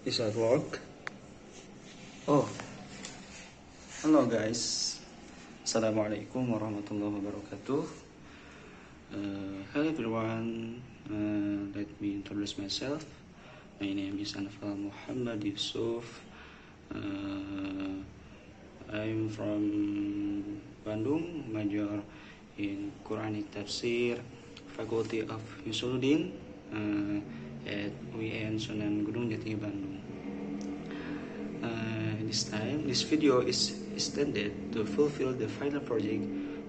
Is at work? Oh, hello guys. Assalamualaikum warahmatullahi wabarakatuh. Hello everyone. Let me introduce myself. My name is Anfal Muhammad Yusuf. I'm from Bandung, major in Quranic Tafsir, Faculty of Usuluddin at UIN SGD Bandung. This video is intended to fulfill the final project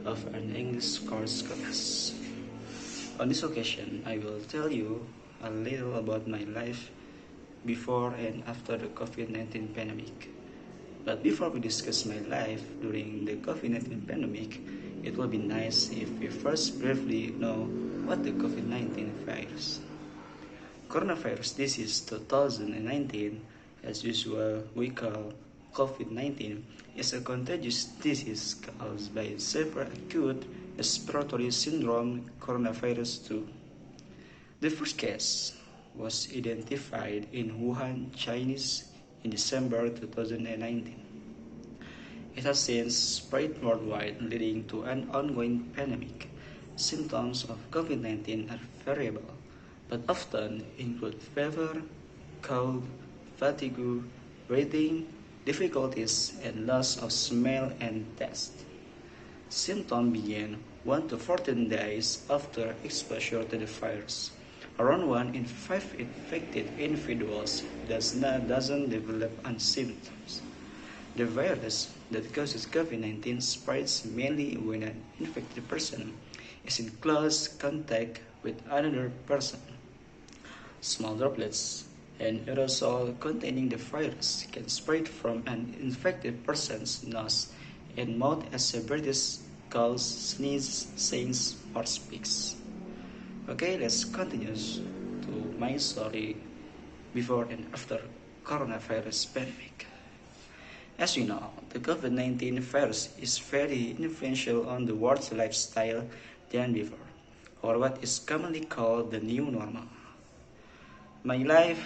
of an English course class. On this occasion, I will tell you a little about my life before and after the COVID-19 pandemic. But before we discuss my life during the COVID-19 pandemic, it will be nice if we first briefly know what the COVID-19 virus. Coronavirus disease 2019, as usual we call COVID-19, is a contagious disease caused by severe acute respiratory syndrome coronavirus 2. The first case was identified in Wuhan, China in December 2019. It has since spread worldwide, leading to an ongoing pandemic. Symptoms of COVID-19 are variable, but often include fever, cold, fatigue, breathing difficulties, and loss of smell and taste. Symptoms begin 1 to 14 days after exposure to the virus. Around 1 in 5 infected individuals doesn't develop any symptoms. The virus that causes COVID-19 spreads mainly when an infected person is in close contact with another person. Small droplets and aerosol containing the virus can spread from an infected person's nose and mouth as a British coughs, sneezes, sings, or speaks. Okay, let's continue to my story before and after coronavirus pandemic. As you know, the COVID-19 virus is very influential on the world's lifestyle than before, or what is commonly called the new normal. My life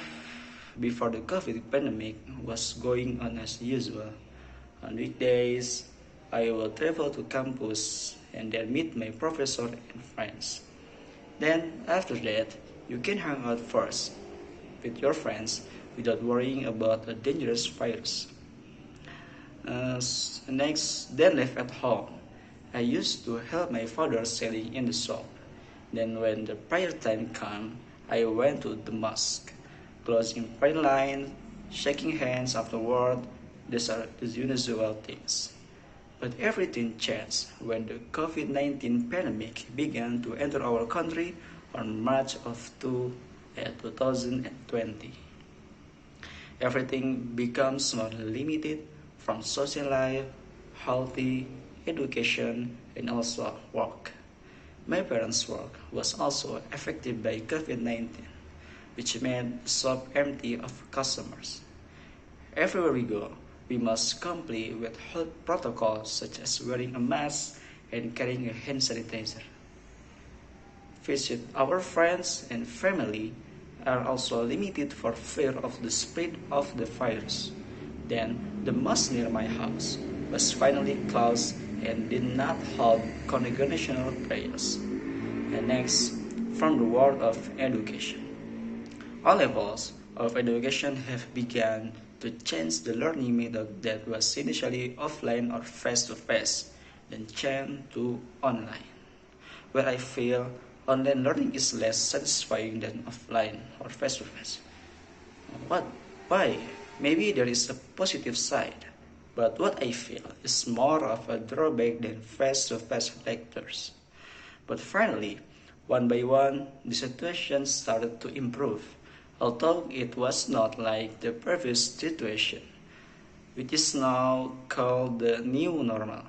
before the COVID pandemic was going on as usual. On weekdays, I will travel to campus and then meet my professor and friends. Then, after that, you can hang out first with your friends without worrying about a dangerous virus. Then left at home. I used to help my father selling in the shop. Then when the prayer time came, I went to the mosque, closing prayer line, shaking hands afterward. These are the usual things. But everything changed when the COVID-19 pandemic began to enter our country on March of 2020. Everything becomes more limited, from social life, healthy, education, and also work. My parents' work was also affected by COVID-19, which made the shop empty of customers. Everywhere we go, we must comply with health protocols such as wearing a mask and carrying a hand sanitizer. Visit our friends and family are also limited for fear of the spread of the virus. Then, the mosque near my house was finally closed and did not hold congregational prayers. And next, from the world of education. All levels of education have begun to change the learning method that was initially offline or face-to-face, then changed to online, where I feel online learning is less satisfying than offline or face-to-face. What? Why? Maybe there is a positive side, but what I feel is more of a drawback than face-to-face lectures. But finally, one by one, the situation started to improve, although it was not like the previous situation, which is now called the new normal.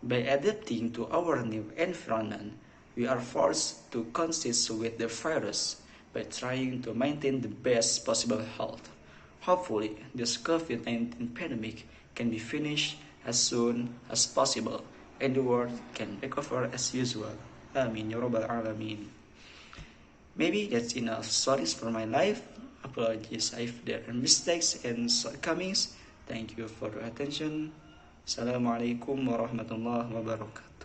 By adapting to our new environment, we are forced to coexist with the virus by trying to maintain the best possible health. Hopefully, this COVID-19 pandemic can be finished as soon as possible and the world can recover as usual. Amin Ya Rabbal Alamin. Maybe that's enough stories for my life. apologies if there are mistakes and shortcomings. Thank you for your attention. Assalamualaikum warahmatullahi wabarakatuh.